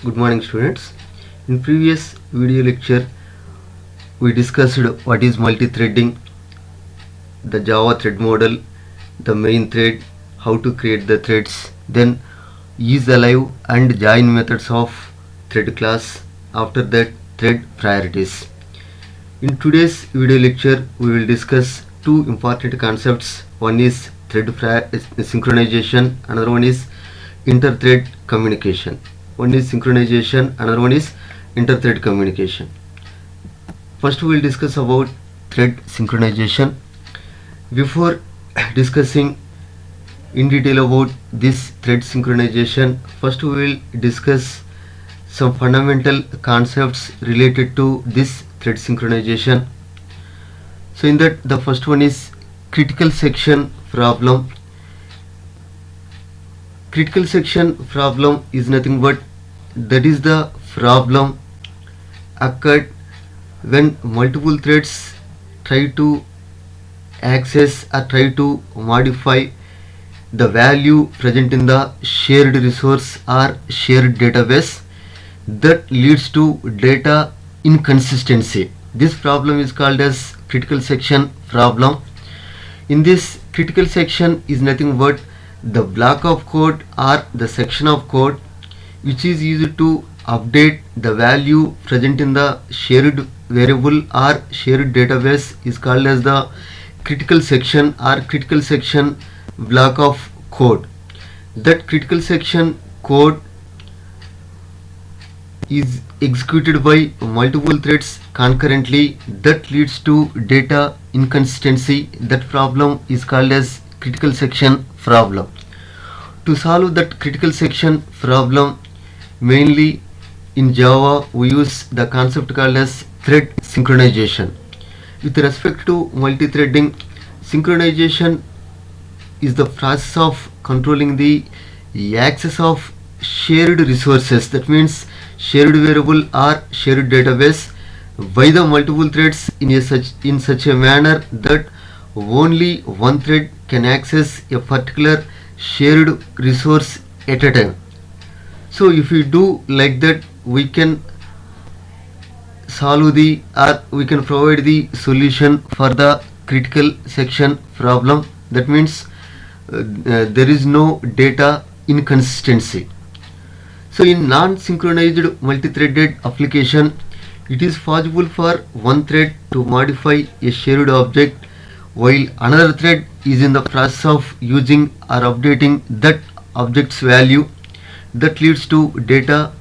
Good morning, students. In previous video lecture, we discussed what is multi-threading, the Java thread model, the main thread, how to create the threads, then is alive and join methods of thread class, after that thread priorities. In today's video lecture, we will discuss two important concepts. One is synchronization, another one is inter-thread communication. One is synchronization, another one is inter-thread communication. First we will discuss about thread synchronization. Before discussing in detail about this thread synchronization, first we will discuss some fundamental concepts related to this thread synchronization. So in that, the first one is critical section problem. Critical section problem is nothing but that is the problem occurred when multiple threads try to access or try to modify the value present in the shared resource or shared database, that leads to data inconsistency. This problem is called as critical section problem. In this, critical section is nothing but the block of code or the section of code which is used to update the value present in the shared variable or shared database is called as the critical section or critical section block of code. That critical section code is executed by multiple threads concurrently, that leads to data inconsistency. That problem is called as critical section problem. To solve that critical section problem, mainly in Java we use the concept called as thread synchronization. With respect to multi-threading, synchronization is the process of controlling the access of shared resources, that means shared variable or shared database, by the multiple threads in such a manner that only one thread can access a particular shared resource at a time. So if we do like that, we can solve the or we can provide the solution for the critical section problem. That means there is no data inconsistency. So in non-synchronized multi-threaded application, it is possible for one thread to modify a shared object while another thread is in the process of using or updating that object's value. That leads to data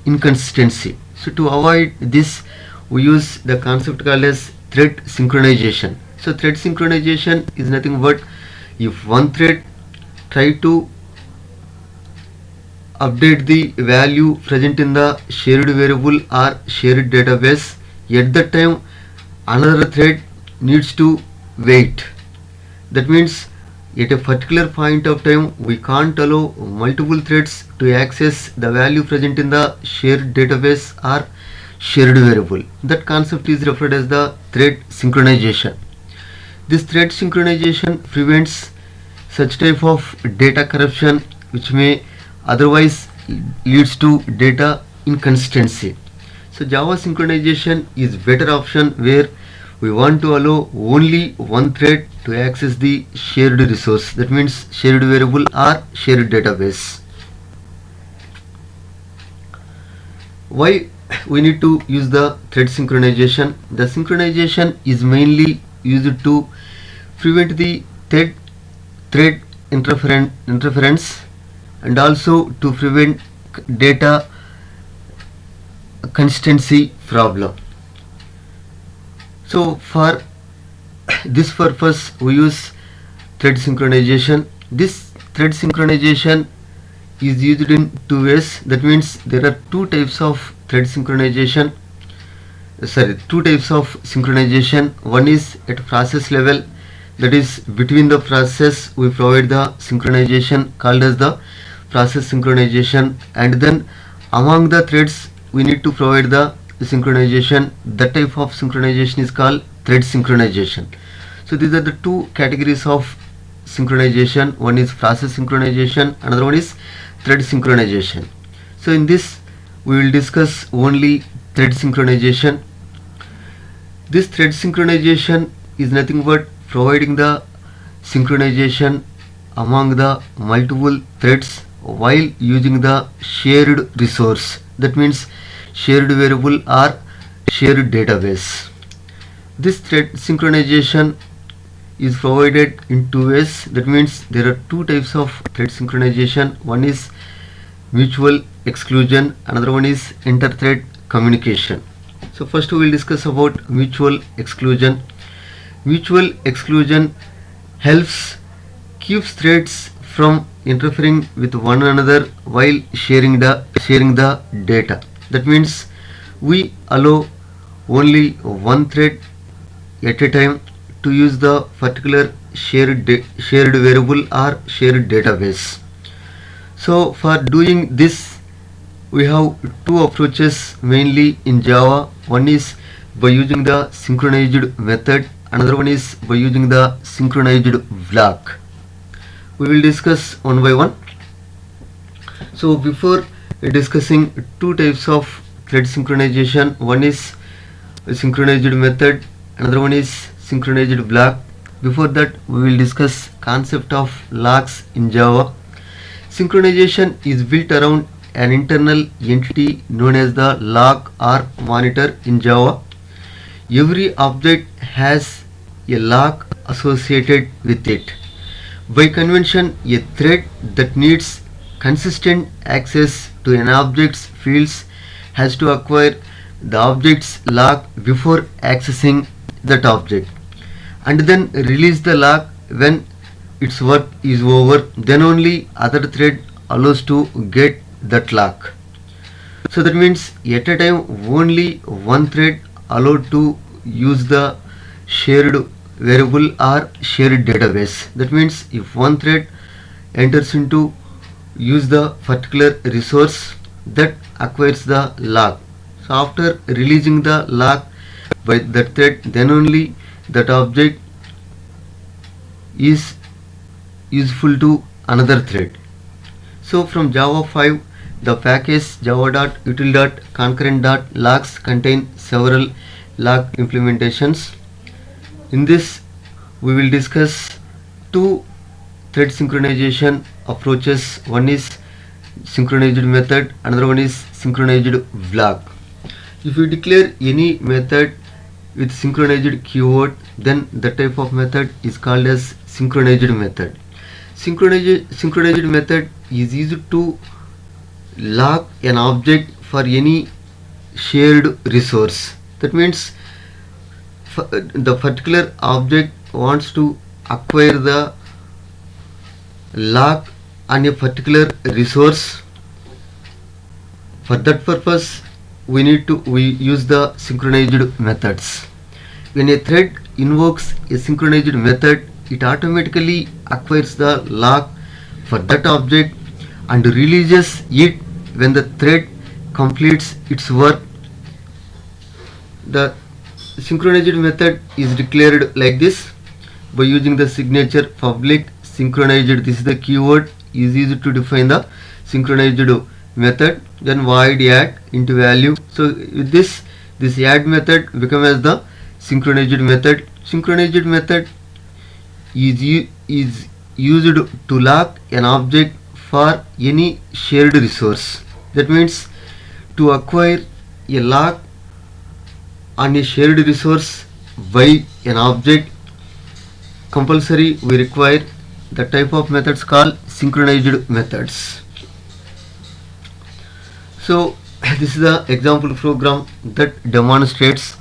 inconsistency. So to avoid this, we use the concept called as thread synchronization. So thread synchronization is nothing but if one thread try to update the value present in the shared variable or shared database, at that time another thread needs to wait. That means at a particular point of time we can't allow multiple threads to access the value present in the shared database or shared variable. That concept is referred as the thread synchronization. This thread synchronization prevents such type of data corruption which may otherwise leads to data inconsistency. So Java synchronization is better option where we want to allow only one thread to access the shared resource, that means shared variable or shared database. Why we need to use the thread synchronization? The synchronization is mainly used to prevent the thread interference and also to prevent data consistency problem. So for this purpose we use thread synchronization. This thread synchronization is used in two ways. That means there are two types of synchronization. One is at process level, that is between the process we provide the synchronization called as the process synchronization, and then among the threads we need to provide the synchronization. That type of synchronization is called thread synchronization. So these are the two categories of synchronization. One is process synchronization, another one is thread synchronization. So in this we will discuss only thread synchronization. This thread synchronization is nothing but providing the synchronization among the multiple threads while using the shared resource. That means shared variable or shared database. This thread synchronization is provided in two ways. That means there are two types of thread synchronization. One is mutual exclusion, another one is inter-thread communication. So first we will discuss about mutual exclusion. Mutual exclusion helps keeps threads from interfering with one another while sharing the data. That means we allow only one thread at a time to use the particular shared variable or shared database. So for doing this, we have two approaches mainly in Java. One is by using the synchronized method, another one is by using the synchronized block. We will discuss one by one. So before discussing two types of thread synchronization, one is synchronized method, another one is synchronized block. Before that, we will discuss concept of locks in Java. Synchronization is built around an internal entity known as the lock or monitor in Java. Every object has a lock associated with it. By convention, a thread that needs consistent access to an object's fields has to acquire the object's lock before accessing that object, and then release the lock when its work is over. Then only other thread allows to get that lock. So that means at a time only one thread allowed to use the shared variable or shared database. That means if one thread enters into use the particular resource, that acquires the lock. So after releasing the lock by that thread, then only that object is useful to another thread. So from Java 5, the package java.util.concurrent.locks contain several lock implementations. In this, we will discuss two thread synchronization approaches. One is synchronized method, another one is synchronized block. If you declare any method with synchronized keyword, then that type of method is called as synchronized method. Synchronized method is used to lock an object for any shared resource. That means the particular object wants to acquire the lock on a particular resource. For that purpose, we use the synchronized methods. When a thread invokes a synchronized method, it automatically acquires the lock for that object and releases it when the thread completes its work. The synchronized method is declared like this by using the signature public synchronized. This is the keyword is used to define the synchronized method. Then void add into value. So with this add method becomes as the synchronized method. Synchronized method is used to lock an object for any shared resource. That means to acquire a lock on a shared resource by an object, compulsory we require the type of methods called synchronized methods. So this is the example program that demonstrates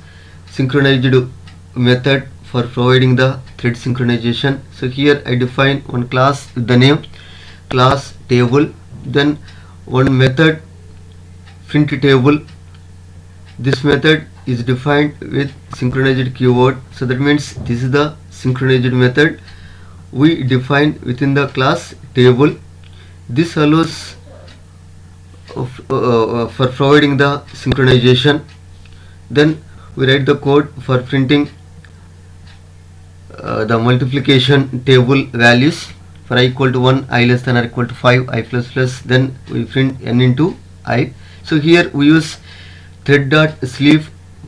synchronized method for providing the thread synchronization. So here I define one class with the name class table, then one method print table. This method is defined with synchronized keyword. So that means this is the synchronized method we define within the class table. This allows for providing the synchronization. Then we write the code for printing the multiplication table values. For I equal to 1, I less than or equal to 5, I plus plus, then we print n into I. So here we use thread dot sleep,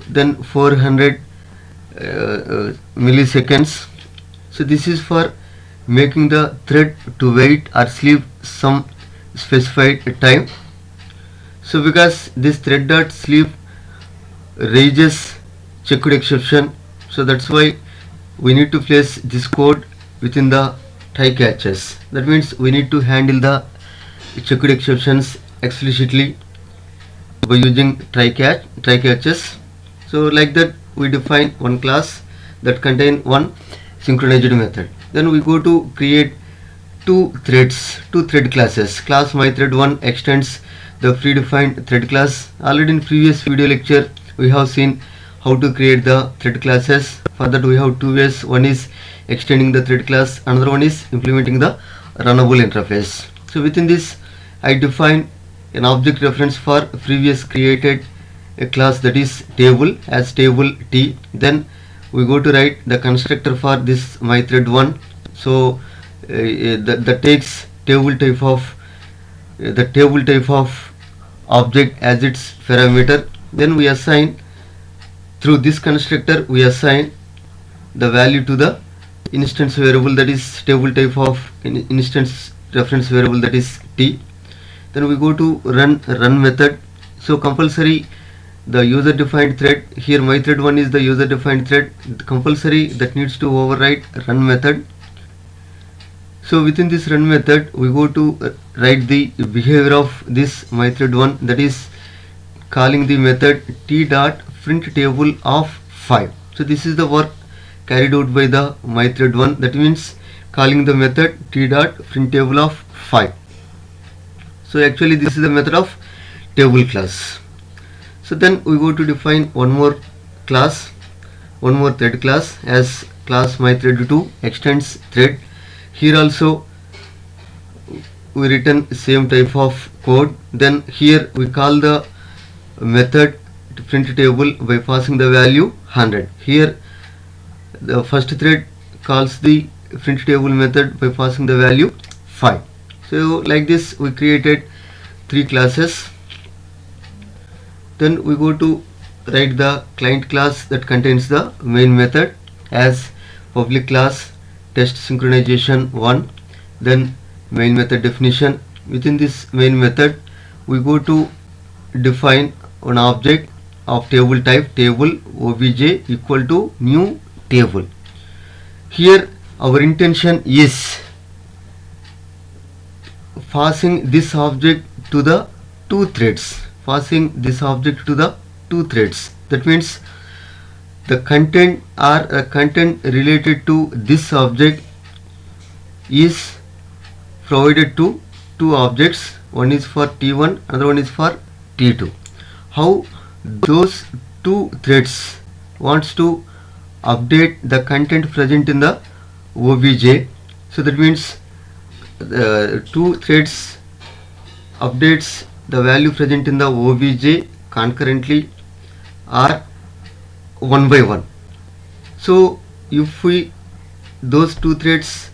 then 400 milliseconds. So this is for making the thread to wait or sleep some specified time. So because this thread dot sleep raises checked exception, so that's why we need to place this code within the try catches. That means we need to handle the checked exceptions explicitly by using try catches. So like that we define one class that contain one synchronized method. Then we go to create two thread classes. Class myThread1 extends the predefined thread class. Already in previous video lecture we have seen how to create the thread classes. For that we have two ways. One is extending the thread class, another one is implementing the runnable interface. So within this I define an object reference for previous created a class, that is table, as table t. Then we go to write the constructor for this myThread1. So that takes table type of the table type of object as its parameter. Then we assign, through this constructor we assign the value to the instance variable, that is table type of instance reference variable, that is t. Then we go to run method. So compulsory the user defined thread, here myThread1 is the user defined thread, compulsory that needs to override run method. So within this run method we go to write the behavior of this myThread1, that is calling the method t dot print table of 5. So this is the work carried out by the myThread1, that means calling the method t dot print table of 5. So actually this is the method of table class. So then we go to define one more class, one more thread class, as class myThread2 extends thread. Here also we written same type of code. Then here we call the method to print table by passing the value 100. Here the first thread calls the print table method by passing the value 5. So like this we created three classes. Then we go to write the client class that contains the main method as public class test synchronization 1. Then main method definition. Within this main method we go to define an object of table type table obj equal to new table. Here our intention is passing this object to the two threads, that means the content or content related to this object is provided to two objects, one is for t1, another one is for t2. How those two threads wants to update the content present in the obj. So that means two threads updates the value present in the obj concurrently or one by one. So if we those two threads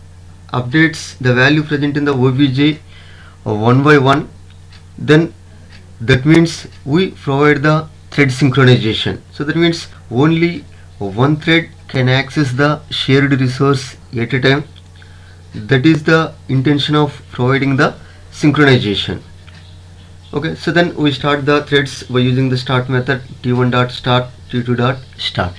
updates the value present in the obj one by one, then that means we provide the thread synchronization. So that means only one thread can access the shared resource at a time. That is the intention of providing the synchronization. Okay, so then we start the threads by using the start method t1 dot start, t2 dot start.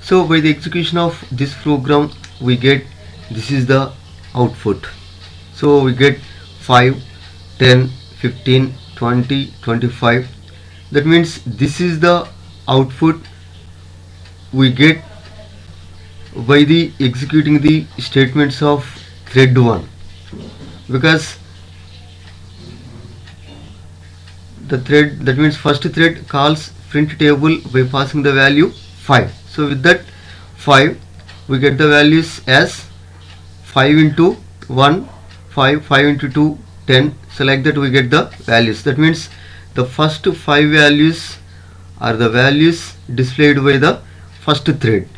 So by the execution of this program we get, this is the output. So we get 5, 10, 15, 20, 25. That means this is the output we get by the executing the statements of thread 1, because the thread, that means first thread calls print table by passing the value 5. So with that 5 we get the values as 5 into 1 5, 5 into 2 10. So like that we get the values. That means the first 5 values are the values displayed by the first thread.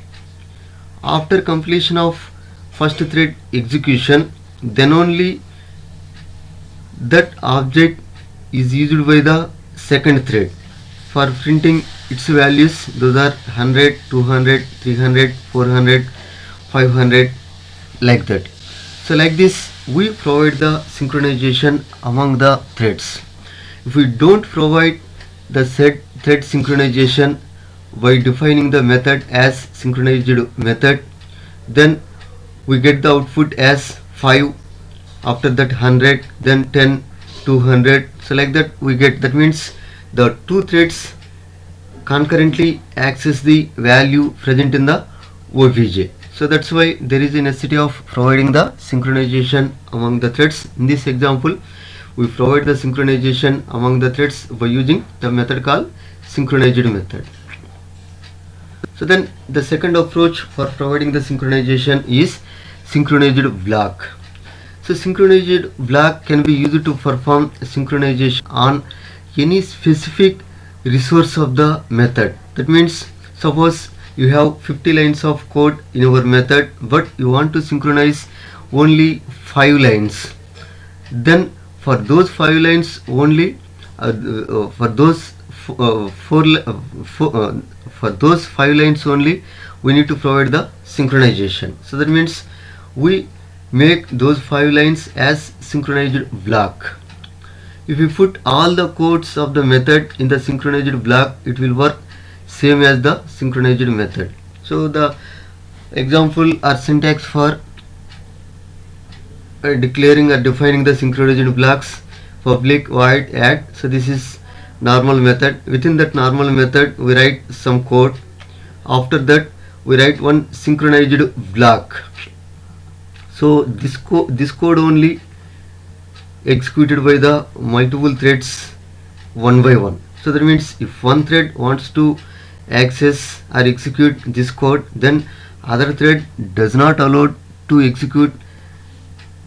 After completion of first thread execution, then only that object is used by the second thread. For printing its values, those are 100, 200, 300, 400, 500, like that. So like this we provide the synchronization among the threads. If we don't provide the said thread synchronization by defining the method as synchronized method, then we get the output as 5, after that 100, then 10, 200. So like that we get, that means the two threads concurrently access the value present in the OBJ. So that's why there is a necessity of providing the synchronization among the threads. In this example, we provide the synchronization among the threads by using the method called synchronized method. So then the second approach for providing the synchronization is synchronized block. So synchronized block can be used to perform synchronization on any specific resource of the method. That means suppose you have 50 lines of code in your method, but you want to synchronize only 5 lines. Then for those 5 lines only, for those for those 5 lines only, we need to provide the synchronization. So that means we make those 5 lines as synchronized block. If we put all the codes of the method in the synchronized block, it will work same as the synchronized method. So the example or syntax for declaring or defining the synchronized blocks: public void add. So this is normal method. Within that normal method we write some code. After that we write one synchronized block. So this code only executed by the multiple threads one by one. So that means if one thread wants to access or execute this code, then other thread does not allow to execute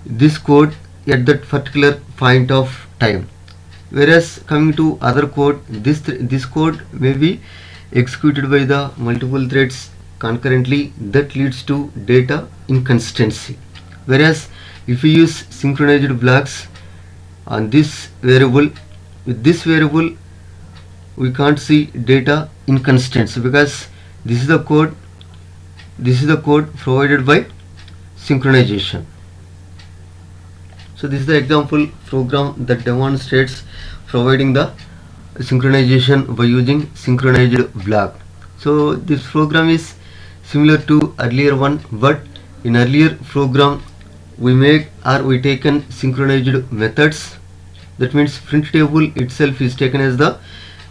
this code at that particular point of time. Whereas coming to other code, this code may be executed by the multiple threads concurrently. That leads to data inconsistency. Whereas if we use synchronized blocks on this variable, with this variable we can't see data inconsistency, because this is the code provided by synchronization. So this is the example program that demonstrates providing the synchronization by using synchronized block. So this program is similar to earlier one, but in earlier program we taken synchronized methods. That means print table itself is taken as the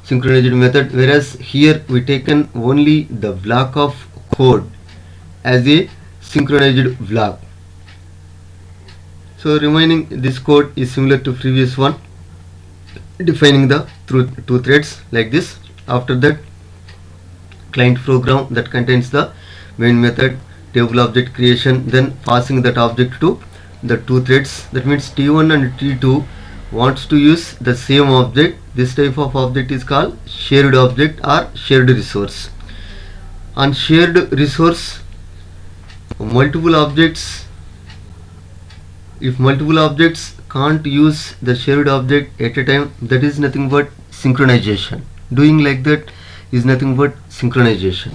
synchronized method, whereas here we taken only the block of code as a synchronized block. So remaining this code is similar to previous one, defining the two threads like this. After that, client program that contains the main method, table object creation, then passing that object to the two threads. That means T1 and T2 wants to use the same object. This type of object is called shared object or shared resource. On shared resource, multiple objects, if multiple objects can't use the shared object at a time, that is nothing but synchronization. Doing like that is nothing but synchronization.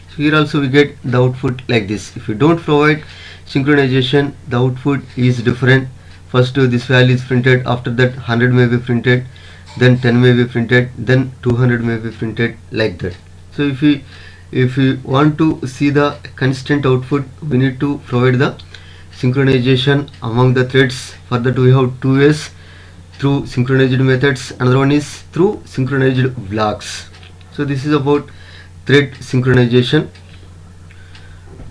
So here also we get the output like this. If you don't provide synchronization, the output is different. First this value is printed, after that 100 may be printed, then 10 may be printed, then 200 may be printed, like that. So if we want to see the constant output, we need to provide the synchronization among the threads. For that we have two ways: through synchronized methods, another one is through synchronized blocks. So this is about thread synchronization.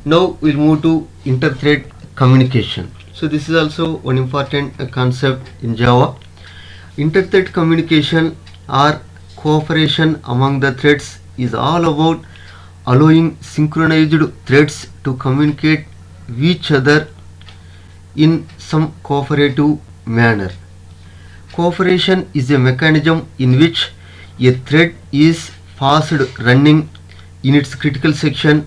Now we'll move to inter-thread communication. So this is also one important concept in Java. Inter-thread communication or cooperation among the threads is all about allowing synchronized threads to communicate with each other in some cooperative manner. Cooperation is a mechanism in which a thread is fast running in its critical section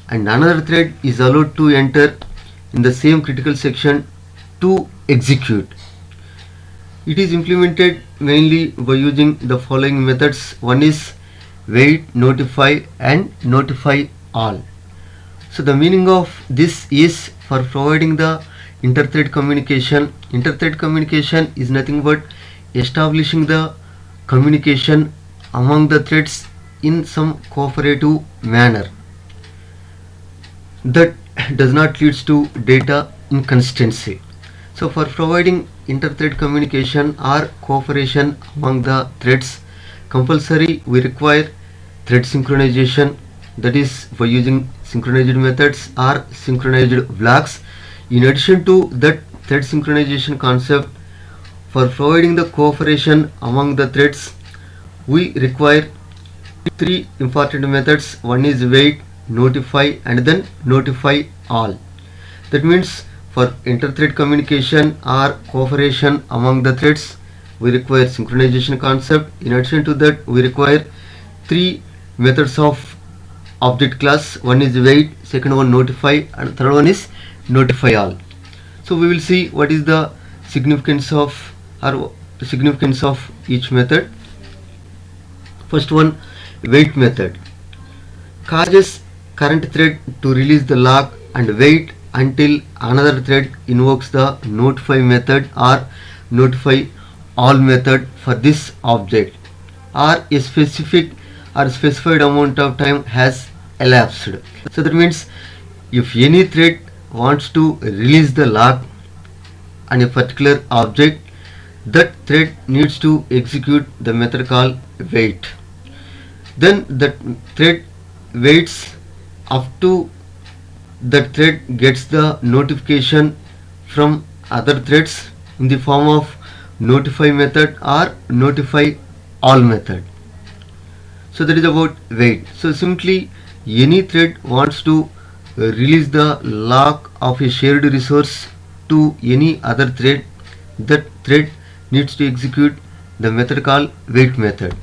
and another thread is allowed to enter in the same critical section to execute. It is implemented mainly by using the following methods. One is wait, notify and notify all. So the meaning of this is for providing the inter-thread communication. Inter-thread communication is nothing but establishing the communication among the threads in some cooperative manner that does not lead to data inconsistency. So for providing inter-thread communication or cooperation among the threads, compulsory we require thread synchronization, that is by using synchronized methods or synchronized blocks. In addition to that thread synchronization concept, for providing the cooperation among the threads, we require three important methods. One is wait, notify and then notify all. That means for inter-thread communication or cooperation among the threads, we require synchronization concept. In addition to that, we require three methods of object class. One is wait, second one notify and third one is notify all. So we will see what is the significance of each method. First one, wait method causes current thread to release the lock and wait until another thread invokes the notify method or notify all method for this object, or a specified amount of time has elapsed. So that means if any thread wants to release the lock on a particular object, that thread needs to execute the method called wait. Then that thread waits up to that thread gets the notification from other threads in the form of notify method or notify all method. So that is about wait. So simply any thread wants to release the lock of a shared resource to any other thread, that thread needs to execute the method called wait method.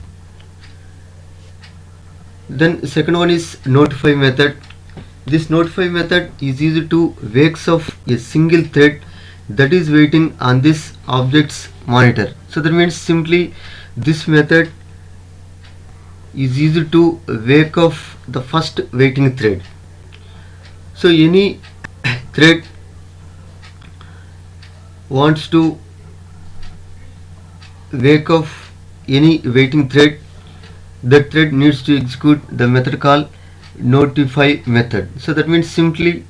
Then second one is notify method. This notify method is used to wakes up a single thread that is waiting on this object's monitor. So that means simply this method is used to wake up the first waiting thread. So any thread wants to wake up any waiting thread, that thread needs to execute the method called notify method. So that means simply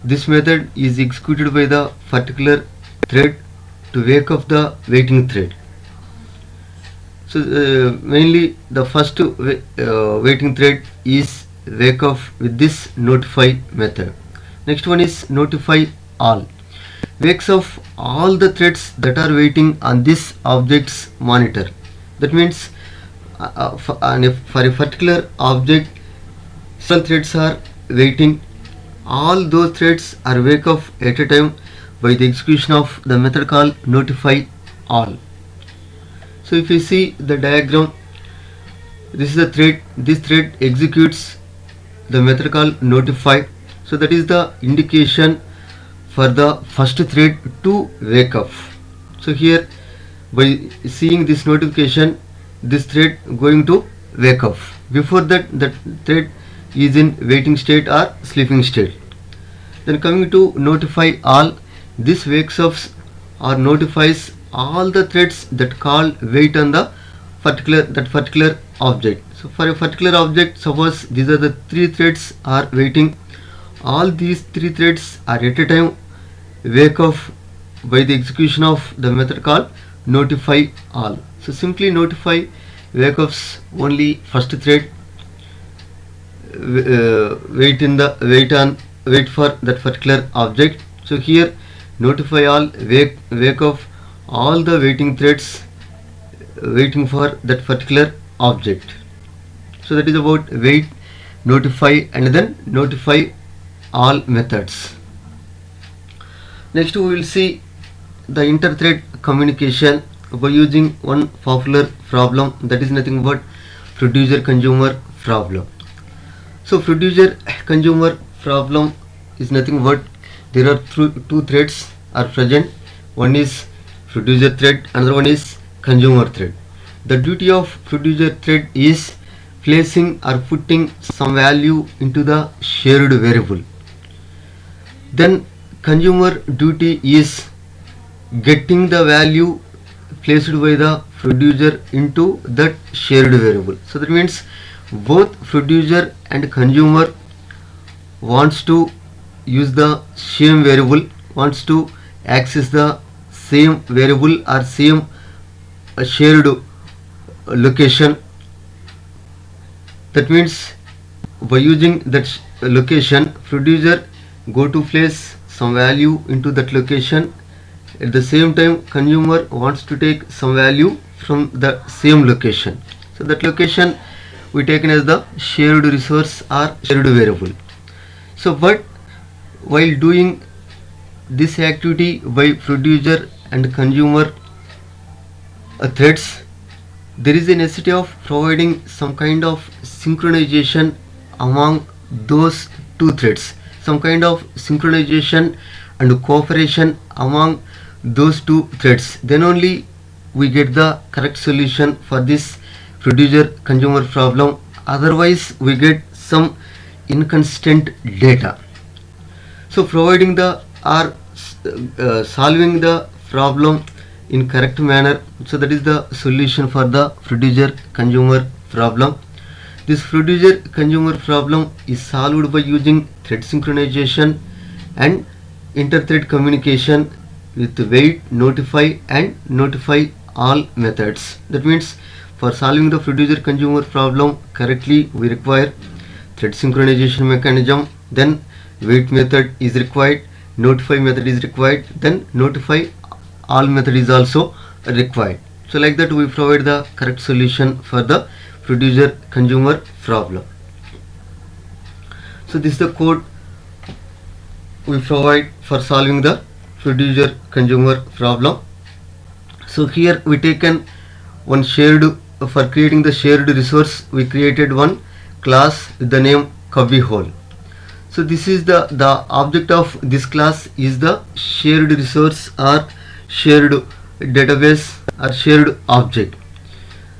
this method is executed by the particular thread to wake up the waiting thread. So mainly the first waiting thread is wake up with this notify method. Next one is notify all. Wakes up all the threads that are waiting on this object's monitor. That means for a particular object, several threads are waiting. All those threads are wake up at a time by the execution of the method called notify all. So if you see the diagram, this is the thread. This thread executes the method called notify. So that is the indication for the first thread to wake up. So here by seeing this notification, this thread going to wake up. Before that, that thread is in waiting state or sleeping state. Then coming to notify all, this wakes up or notifies all the threads that call wait on the particular object. So for a particular object, suppose these are the three threads are waiting. All these three threads are at a time wake up by the execution of the method called notify all. So simply notify wake ups only first thread, wait for that particular object. So here notify all wake up all the waiting threads waiting for that particular object. So that is about wait, notify and then notify all methods. Next we will see the inter-thread communication by using one popular problem, that is nothing but producer consumer problem. So producer consumer problem is nothing but there are two threads are present. One is producer thread, another one is consumer thread. The duty of producer thread is placing or putting some value into the shared variable. Then consumer duty is getting the value placed by the producer into that shared variable. So that means both producer and consumer wants to use the same variable, wants to access the same variable or same shared location. That means by using that location, producer go to place some value into that location. At the same time, consumer wants to take some value from the same location. So that location we taken as the shared resource or shared variable. So but while doing this activity by producer and consumer threads, there is a necessity of providing some kind of synchronization among those two threads, some kind of synchronization and cooperation among those two threads. Then only we get the correct solution for this producer consumer problem. Otherwise we get some inconsistent data. So providing the or solving the problem in correct manner, so that is the solution for the producer consumer problem. This producer consumer problem is solved by using thread synchronization and inter-thread communication with wait, notify and notify all methods. That means for solving the producer consumer problem correctly, we require thread synchronization mechanism, then wait method is required, notify method is required, then notify all method is also required. So like that we provide the correct solution for the producer consumer problem. So this is the code we provide for solving the producer consumer problem. So here we taken one shared, for creating the shared resource we created one class with the name cubbyhole. So this is the object of this class is the shared resource or shared database or shared object.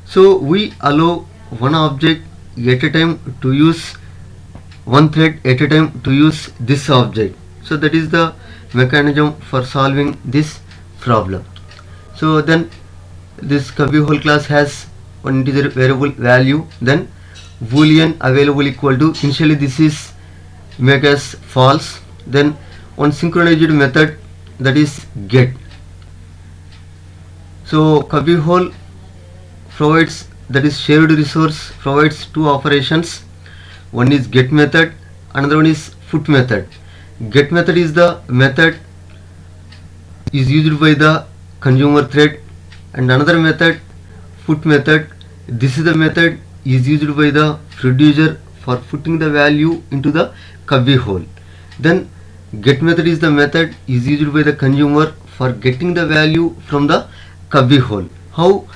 So we allow one object at a time to use, one thread at a time to use this object. So that is the mechanism for solving this problem. So then this cubbyhole class has one integer variable value, then boolean available equal to, initially this is make as false, then one synchronized method, that is get. So cubbyhole provides, that is shared resource, provides two operations. One is get method, another one is put method. Get method is the method is used by the consumer thread, and another method, put method, this is the method is used by the producer for putting the value into the cubbyhole. Then get method is the method is used by the consumer for getting the value from the cubbyhole. How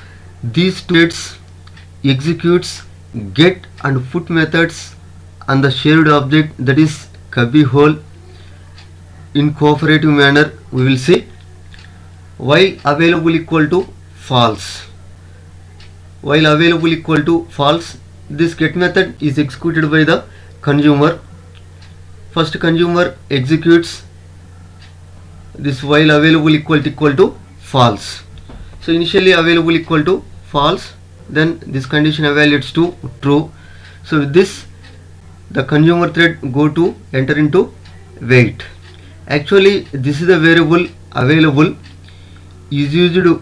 these two threads executes get and put methods on the shared object, that is cubbyhole, in cooperative manner we will see. While available equal to false, while available equal to false, this get method is executed by the consumer. First consumer executes this while available equal to false. So initially available equal to false, then this condition evaluates to true. So with this the consumer thread go to enter into wait. Actually this is the variable available is used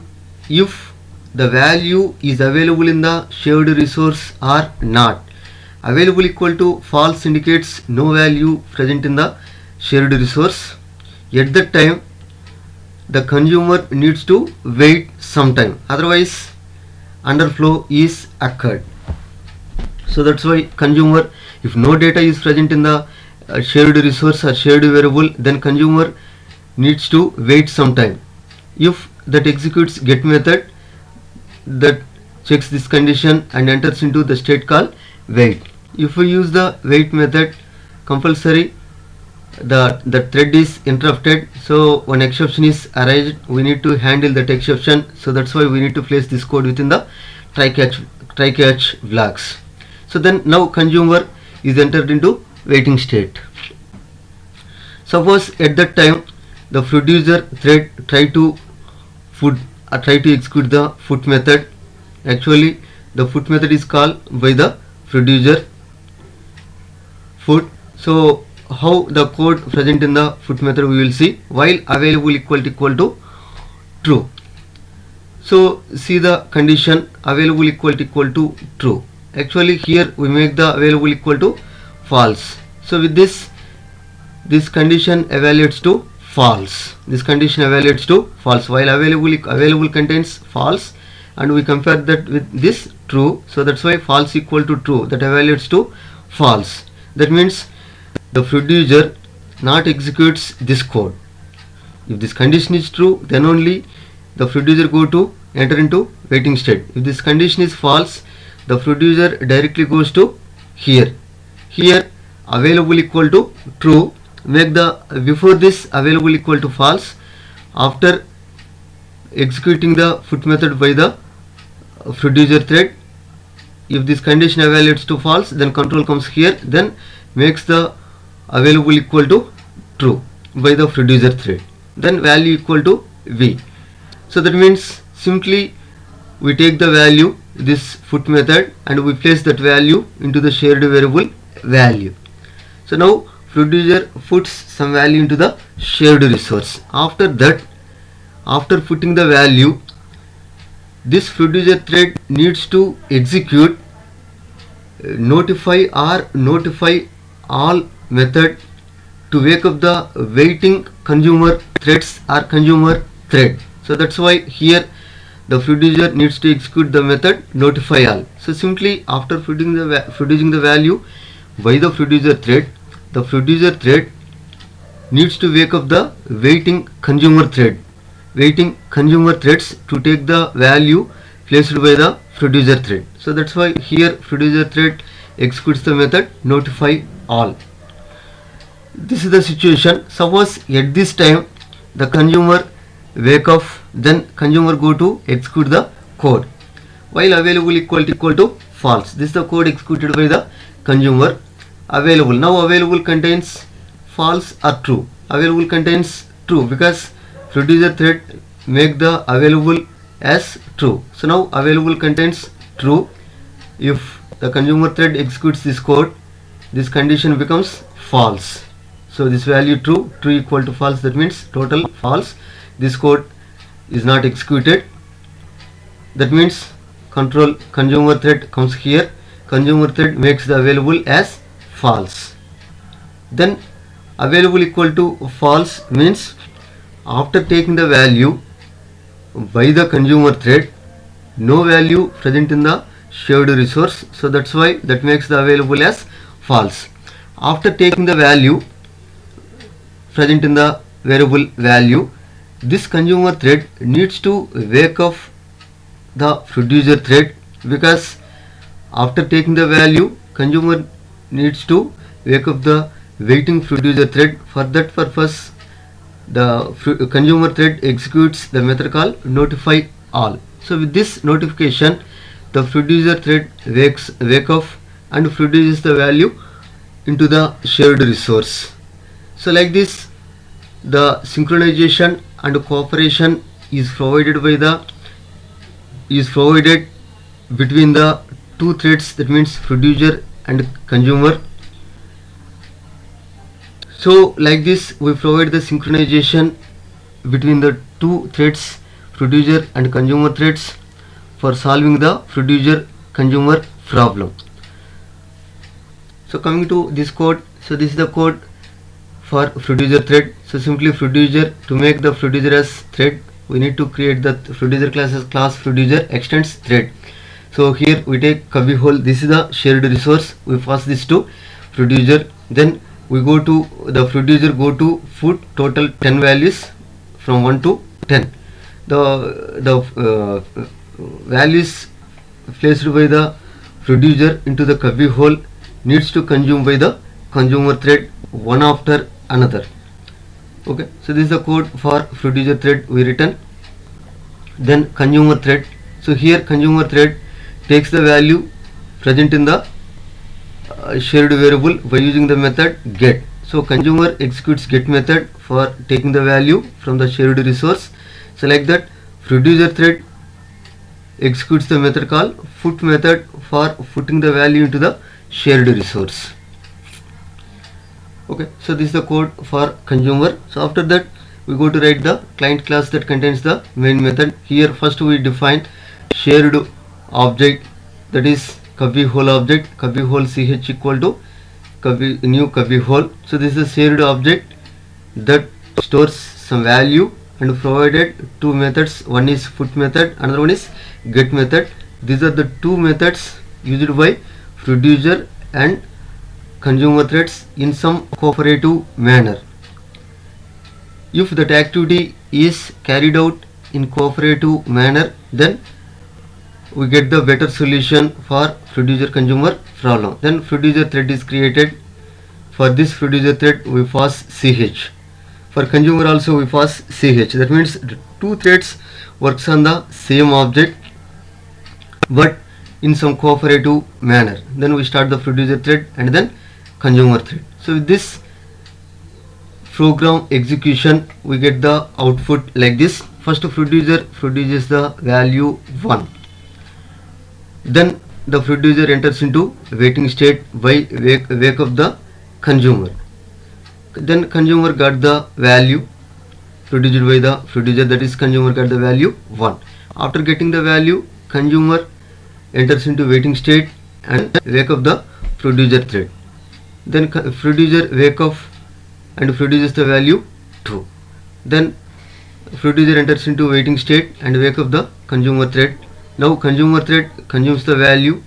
if the value is available in the shared resource or not. Available equal to false indicates no value present in the shared resource. At that time the consumer needs to wait some time, otherwise underflow is occurred. So that's why consumer, if no data is present in the shared resource or shared variable, then consumer needs to wait some time. If that executes get method, that checks this condition and enters into the state called wait. If we use the wait method, compulsory the thread is interrupted, so one exception is arised, we need to handle that exception. So that's why we need to place this code within the try catch flags. So then now consumer is entered into waiting state. Suppose at that time the producer thread try to execute the foot method. Actually the foot method is called by the producer foot. So how the code present in the foot method we will see. While available equal to true. So see the condition available equal to true. Actually here we make the available equal to false. So with this condition evaluates to false. This condition evaluates to false, while available contains false, and we compare that with this true. So that's why false equal to true, that evaluates to false. That means the producer not executes this code. If this condition is true, then only the producer go to enter into waiting state. If this condition is false, the producer directly goes to here available equal to true, make the before this available equal to false. After executing the foot method by the producer thread, if this condition evaluates to false, then control comes here, then makes the available equal to true by the producer thread, then value equal to v. So that means simply we take the value this foot method and we place that value into the shared variable value. So now producer puts some value into the shared resource. After that, after putting the value, this producer thread needs to execute notify all method to wake up the waiting consumer threads or consumer thread. So that's why here the producer needs to execute the method notify all. So simply after producing the value by the producer thread, the producer thread needs to wake up the waiting consumer threads to take the value placed by the producer thread. So that's why here producer thread executes the method notify all. This is the situation. Suppose at this time the consumer wake up, then consumer go to execute the code while available equal to false. This is the code executed by the consumer. Available, now available contains false or true. Available contains true because producer thread make the available as true. So now available contains true. If the consumer thread executes this code, this condition becomes false. So this value true equal to false, that means total false. This code is not executed. That means consumer thread comes here. Consumer thread makes the available as false. Then available equal to false means after taking the value by the consumer thread, no value present in the shared resource. So that's why that makes the available as false. After taking the value present in the variable value, this consumer thread needs to wake up the producer thread, because after taking the value consumer needs to wake up the waiting producer thread. For that purpose the consumer thread executes the method called notify all. So with this notification the producer thread wake up and produces the value into the shared resource. So like this the synchronization and cooperation is provided between the two threads, that means producer and consumer. So like this we provide the synchronization between the two threads, producer and consumer threads, for solving the producer consumer problem. So coming to this code, so this is the code for producer thread. So simply producer, to make the producer as thread we need to create the producer class as class producer extends thread. So here we take cubby hole, this is the shared resource, we pass this to producer, then we go to the producer, go to foot total 10 values from 1 to 10. The values placed by the producer into the cubby hole needs to consume by the consumer thread one after another. Okay, so this is the code for producer thread we written. Then consumer thread. So here consumer thread takes the value present in the shared variable by using the method get. So consumer executes get method for taking the value from the shared resource. So like that, producer thread executes the method called put method for putting the value into the shared resource. Okay, so this is the code for consumer. So after that, we go to write the client class that contains the main method. Here first we define shared object, that is cubby hole object, cubby hole ch equal to cubby, new cubby hole. So this is a shared object that stores some value and provided two methods. One is put method, another one is get method. These are the two methods used by producer and consumer threads in some cooperative manner. If that activity is carried out in cooperative manner, then we get the better solution for producer consumer problem. Then producer thread is created. For this producer thread we pass ch. For consumer also we pass ch. That means the two threads works on the same object but in some cooperative manner. Then we start the producer thread and then consumer thread. So with this program execution, we get the output like this. First producer produces the value 1. Then the producer enters into waiting state by wake up the consumer. Then consumer got the value produced by the producer, that is consumer got the value 1. After getting the value, consumer enters into waiting state and wake up the producer thread. Then producer wake up and produces the value 2. Then producer enters into waiting state and wake up the consumer thread. Now consumer thread consumes the value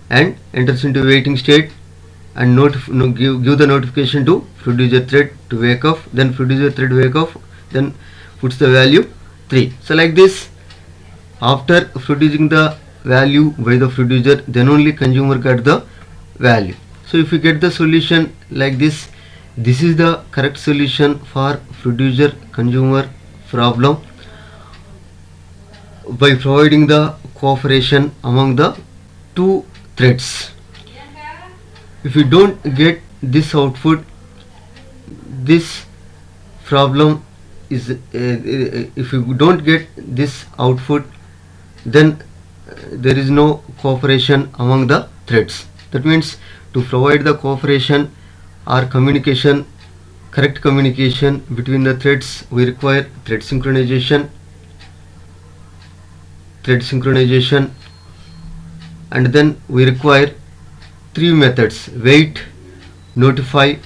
and enters into waiting state and give the notification to producer thread to wake up. Then producer thread wake up, then puts the value 3. So like this, after producing the value by the producer, then only consumer got the value. So if you get the solution like this, this is the correct solution for producer consumer problem by providing the cooperation among the two threads. If you don't get this output, this problem is if you don't get this output, then there is no cooperation among the threads. That means to provide the cooperation or communication, correct communication between the threads, we require thread synchronization, and then we require three methods: wait, notify,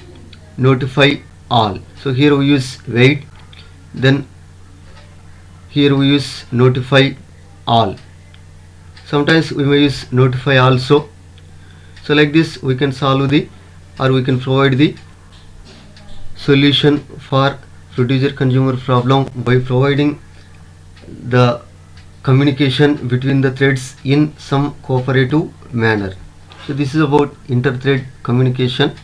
notify all. So here we use wait, then here we use notify all. Sometimes we may use notify also. So like this we can solve the, or we can provide the solution for producer consumer problem by providing the communication between the threads in some cooperative manner. So this is about inter-thread communication.